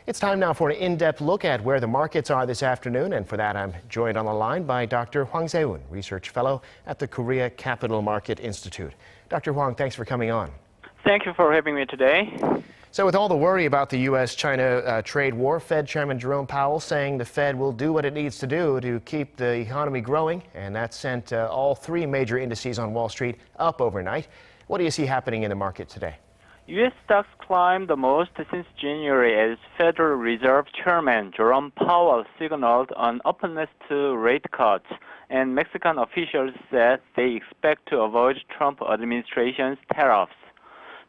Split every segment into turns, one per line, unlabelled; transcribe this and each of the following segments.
It's time now for an in-depth look at where the markets are this afternoon, and for that I'm joined on the line by Dr. Hwang Seiwoon, Research Fellow at the Korea Capital Market Institute. Dr. Hwang, thanks for coming on.
Thank you for having me today.
So with all the worry about the U.S. China trade war, Fed Chairman Jerome Powell saying the Fed will do what it needs to do to keep the economy growing, and that sent all three major indices on Wall Street up overnight. What do you see happening in the market today?
U.S. stocks climbed the most since January as Federal Reserve Chairman Jerome Powell signaled an openness to rate cuts, and Mexican officials said they expect to avoid Trump administration's tariffs.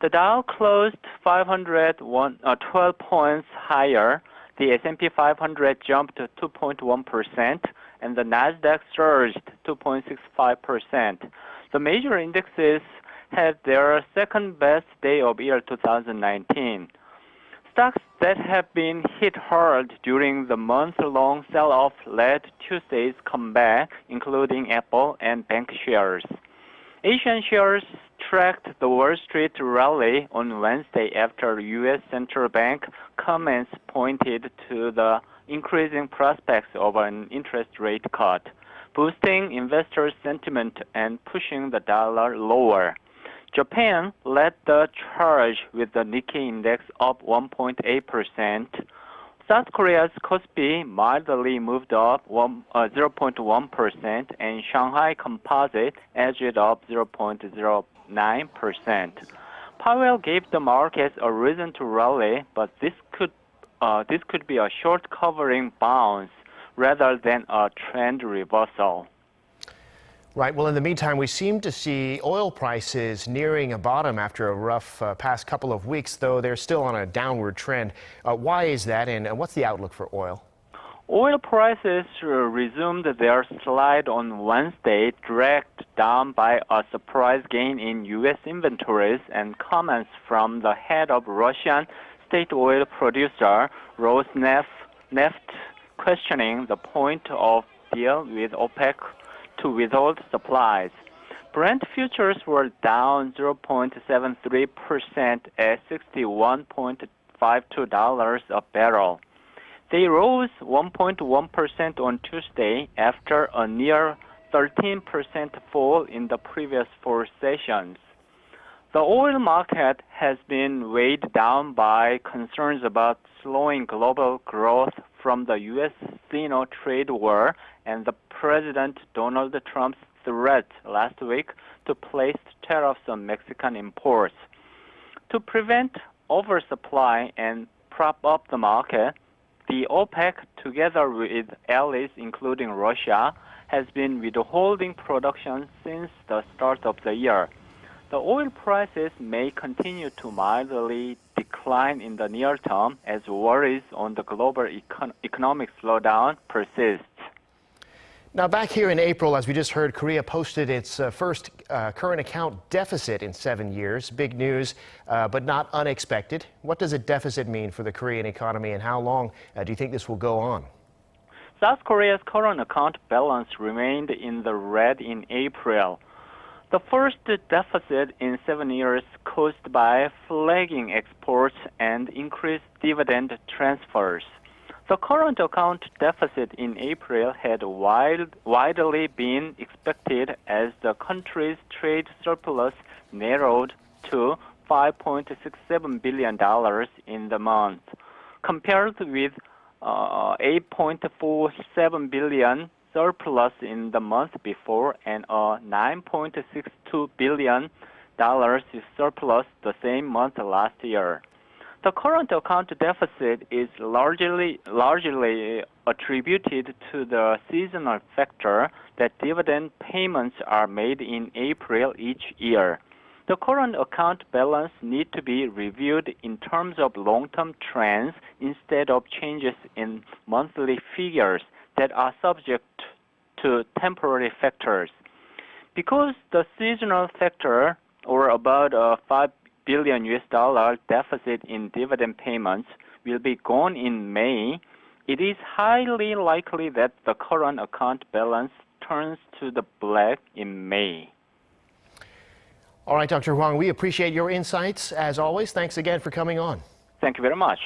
The Dow closed 512 points higher. The S&P 500 jumped 2.1%, and the Nasdaq surged 2.65%. The major indexes had their second-best day of year 2019. Stocks that have been hit hard during the month-long sell-off led Tuesday's comeback, including Apple and bank shares. Asian shares tracked the Wall Street rally on Wednesday after U.S. Central Bank comments pointed to the increasing prospects of an interest rate cut, boosting investor sentiment and pushing the dollar lower. Japan led the charge with the Nikkei index up 1.8%. South Korea's Kospi mildly moved up 0.1%, and Shanghai Composite edged up 0.09%. Powell gave the markets a reason to rally, but this could be a short covering bounce rather than a trend reversal.
Right. Well, in the meantime, we seem to see oil prices nearing a bottom after a rough past couple of weeks, though they're still on a downward trend. Why is that, and what's the outlook for oil?
Oil prices resumed their slide on Wednesday, dragged down by a surprise gain in U.S. inventories and comments from the head of Russian state oil producer Rosneft questioning the point of deal with OPEC to withhold supplies. Brent futures were down 0.73% at $61.52 a barrel. They rose 1.1% on Tuesday after a near 13% fall in the previous four sessions. The oil market has been weighed down by concerns about slowing global growth from the U.S.-China trade war and the President Donald Trump's threat last week to place tariffs on Mexican imports. To prevent oversupply and prop up the market, the OPEC, together with allies including Russia, has been withholding production since the start of the year. The oil prices may continue to mildly decline in the near term as worries on the global economic slowdown persist.
Now, back here in April, as we just heard, Korea posted its first current account deficit in 7 years. Big news, but not unexpected. What does a deficit mean for the Korean economy, and how long do you think this will go on?
South Korea's current account balance remained in the red in April. The first deficit in 7 years caused by flagging exports and increased dividend transfers. The current account deficit in April had widely been expected as the country's trade surplus narrowed to $5.67 billion in the month, compared with $8.47 billion surplus in the month before and a $9.62 billion surplus the same month last year. The current account deficit is largely attributed to the seasonal factor that dividend payments are made in April each year. The current account balance needs to be reviewed in terms of long-term trends instead of changes in monthly figures that are subject to temporary factors. Because the seasonal factor, or about a $5 billion deficit in dividend payments, will be gone in May, it is highly likely that the current account balance turns to the black in May.
All right, Dr. Hwang, we appreciate your insights as always. Thanks again for coming on.
Thank you very much.